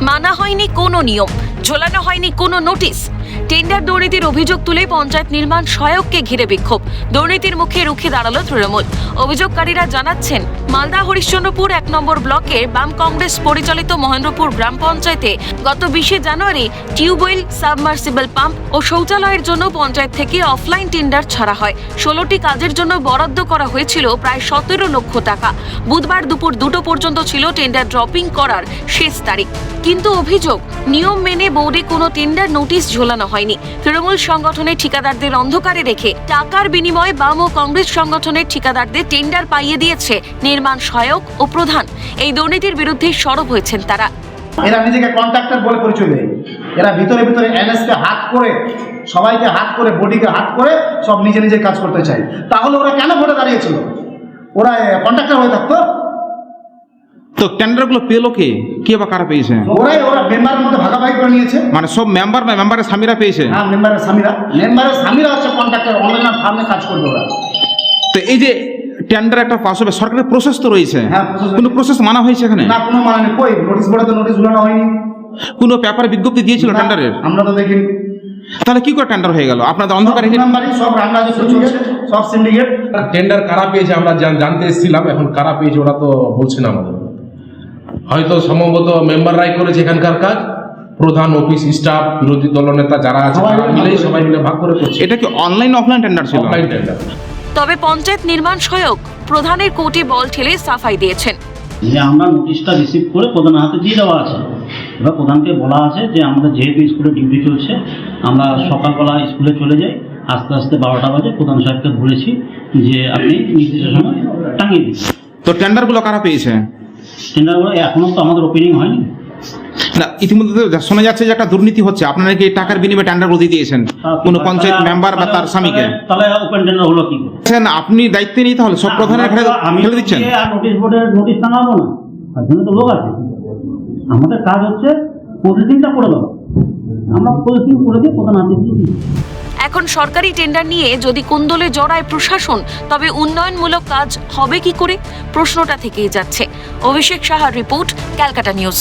মানা হয়নি কোনো নিয়ম, ঝোলানো হয়নি কোনো নোটিশ। টেন্ডার দুর্নীতির অভিযোগ তুলে পঞ্চায়েত নির্মাণ সহায়ককে ঘিরে বিক্ষোভ। দুর্নীতির মুখে রুখে দাঁড়ালো তৃণমূল। অভিযোগকারীরা জানাচ্ছেন, মালদা হরিশ্চন্দ্রপুর 1 নম্বর ব্লকের বাম কংগ্রেস পরিচালিত মহেন্দ্রপুর গ্রাম পঞ্চায়েতে গত 20 জানুয়ারি টিউবওয়েল, সাবমার্সিবল পাম্প ও শৌচালয়ের জন্য পঞ্চায়েত থেকে অফলাইন টেন্ডার ছাড়া হয়। 16টি কাজের জন্য বরাদ্দ করা হয়েছিল প্রায় 17 লক্ষ টাকা। বুধবার দুপুর 2টো পর্যন্ত ছিল টেন্ডার ড্রপিং করার শেষ তারিখ। কিন্তু অভিযোগ, নিয়ম মেনে বোর্ডে কোনো টেন্ডার নোটিশ ঝোলানো হয়নি। তৃণমূল সংগঠনের ঠিকাদারদের অন্ধকারে রেখে টাকার বিনিময়ে বাম ও কংগ্রেস সংগঠনের ঠিকাদারদের টেন্ডার পাইয়ে দিয়েছে নির্মাণ সহায়ক ও প্রধান। এই দুর্নীতির বিরুদ্ধে সরব হয়েছেন তারা। এরা নিজেকে কন্ট্রাক্টর বলে পরিচয় দেয়। এরা ভিতরে ভিতরে এনএসকে হাত করে, সবাইকে হাত করে, বডিকে হাত করে সব নিজে নিজে কাজ করতে চায়। তাহলে ওরা কেন ভোটে দাঁড়িয়েছিল? ওরা কন্ট্রাক্টর হয়ে থাকতো? তো টেন্ডারগুলো পেলো কে বা কারা পেয়েছে? ওরা মেম্বারের মধ্যে ভাগাভাগি করে নিয়েছে। মানে সব মেম্বার বা মেম্বারের স্বামীরা পেয়েছে? হ্যাঁ, মেম্বারের স্বামীরা হচ্ছে কন্ট্রাক্টর, অনলাইন ফার্মে কাজ করবে ওরা। তো এই যে টেন্ডার একটা পাস হবে, সরকারের প্রসেস তো রয়েছে। হ্যাঁ, কোনো প্রসেস মানা হয়েছে এখানে? না, কোনো মানা নেই। কই নোটিশ বোর্ডে তো নোটিশ ঝুলানো হয়নি। কোনো পেপারে বিজ্ঞপ্তি দিয়েছিল টেন্ডারের? আমরা তো দেখিনি। তাহলে কি করে টেন্ডার হয়ে গেল? আপনাদের অন্ধকারে সব রান্না চলছে, সব সিন্ডিকেট। টেন্ডার কারা পেয়েছে আমরা জানতে এসেছিলাম, এখন কারা পেয়েছে ওরা তো বলছে না আমাদের। হয়তো সম্ভবত মেম্বাররাই করেছে এখানকার কাজ, প্রধান, অফিস স্টাফ, বিরোধী দলনেতা যারা আছে সবাই মিলে ভাগ করে করছে। এটা কি অনলাইন অফলাইন টেন্ডার ছিল? Offline tender. তবে পঞ্চায়েত নির্মাণ সহায়ক প্রধানের কোর্টে বল ঠেলে সাফাই দিয়েছেন। যে আমরা নোটিশটা রিসিভ করে প্রধানের হাতে দিয়ে দেওয়া আছে। এবার প্রধানকে বলা আছে যে আমাদের যেহেতু স্কুলে ডিউটি চলছে, আমরা সকালবেলা স্কুলে চলে যাই, আস্তে আস্তে 12টা বাজে প্রধান সাহেবকে বলেছি যে আপনি নির্দিষ্ট সময় টাঙিয়ে দিন। তো টেন্ডারগুলো কারা পেয়েছে? টেন্ডারগুলো এখনো তো আমাদের ওপেনিং হয়নি। না, ইতিমধ্যে শোনা যাচ্ছে যে একটা দুর্নীতি হচ্ছে। আপনারা কি টাকার বিনিময়ে টেন্ডারগুলো দিয়ে দিয়েছেন কোনো পঞ্চায়েত মেম্বার বা তার স্বামীকে? তাহলে ওপেন টেন্ডার হলো কি করে? আপনি দায়িত্ব নিয়ে তাহলে সব প্রধানের ঘাড়ে ফেলে দিচ্ছেন? আর নোটিশ বোর্ডের নোটিশ টাঙাবো না, তার জন্য তো লোক আছে। আমাদের কাজ হচ্ছে প্রসেসিংটা করে দেওয়া। আমরা প্রসেসিং করে দিয়ে প্রধান হাতে দিয়ে দিই। এখন সরকারি টেন্ডার নিয়ে যদি কোন্দলে জড়ায় প্রশাসন, তবে উন্নয়নমূলক কাজ হবে কি করে? প্রশ্নটা থেকেই যাচ্ছে। অভিষেক সাহার রিপোর্ট, ক্যালকাটা নিউজ।